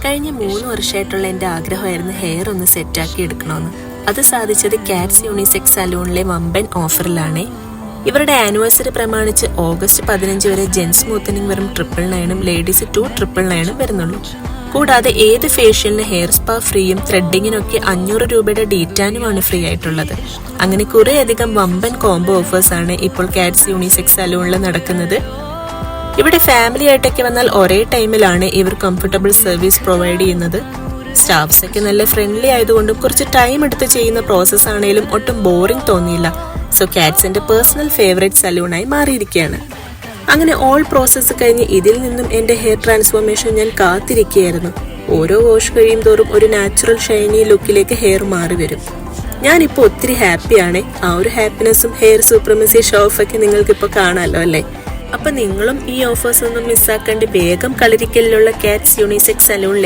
കഴിഞ്ഞ 3 വർഷമായിട്ടുള്ള എൻ്റെ ആഗ്രഹമായിരുന്നു ഹെയർ ഒന്ന് സെറ്റാക്കി എടുക്കണമെന്ന്. അത് സാധിച്ചത് കാറ്റ്സ് യൂണിസെക്സ് സലൂണിലെ വമ്പൻ ഓഫറിലാണേ. ഇവരുടെ ആനിവേഴ്സറി പ്രമാണിച്ച് ഓഗസ്റ്റ് 15 വരെ ജെൻസ് സ്മൂത്തനിങ് വെറും 999 ലേഡീസ് 299 വരുന്നുള്ളൂ. കൂടാതെ ഏത് ഫേഷ്യലിന് ഹെയർ സ്പാ ഫ്രീയും ത്രെഡിങ്ങിനൊക്കെ 500 രൂപയുടെ ഡീറ്റാനുമാണ് ഫ്രീ ആയിട്ടുള്ളത്. അങ്ങനെ കുറേയധികം വമ്പൻ കോംബോ ഓഫേഴ്സാണ് ഇപ്പോൾ കാറ്റ്സ് യൂണിസെക്സ് സലൂണിൽ നടക്കുന്നത്. ഇവിടെ ഫാമിലി ആയിട്ടൊക്കെ വന്നാൽ ഒരേ ടൈമിലാണ് ഇവർ കംഫർട്ടബിൾ സർവീസ് പ്രൊവൈഡ് ചെയ്യുന്നത്. സ്റ്റാഫ്സ് ഒക്കെ നല്ല ഫ്രണ്ട്ലി ആയതുകൊണ്ടും കുറച്ച് ടൈം എടുത്ത് ചെയ്യുന്ന പ്രോസസ് ആണെങ്കിലും ഒട്ടും ബോറിംഗ് തോന്നിയില്ല. സോ കാറ്റ്സിന്റെ പേഴ്സണൽ ഫേവറേറ്റ് സലൂണായി മാറിയിരിക്കുകയാണ്. അങ്ങനെ ഓൾ പ്രോസസ്സ് കഴിഞ്ഞ് ഇതിൽ നിന്നും എൻ്റെ ഹെയർ ട്രാൻസ്ഫോർമേഷൻ ഞാൻ കാത്തിരിക്കുകയായിരുന്നു. ഓരോ വാഷ് കഴിയും തോറും ഒരു നാച്ചുറൽ ഷൈനി ലുക്കിലേക്ക് ഹെയർ മാറി വരും. ഞാനിപ്പോൾ ഒത്തിരി ഹാപ്പിയാണ്. ആ ഒരു ഹാപ്പിനെസ്സും ഹെയർ സൂപ്രമസി ഷോ ഓഫൊക്കെ നിങ്ങൾക്കിപ്പോൾ കാണാമല്ലോ അല്ലേ? അപ്പൊ നിങ്ങളും ഈ ഓഫേഴ്സ് ഒന്നും മിസ്സാക്കാണ്ട് വേഗം കളരിക്കലിലുള്ള കാറ്റ്സ് യൂണിസെക്സ് സലൂണിൽ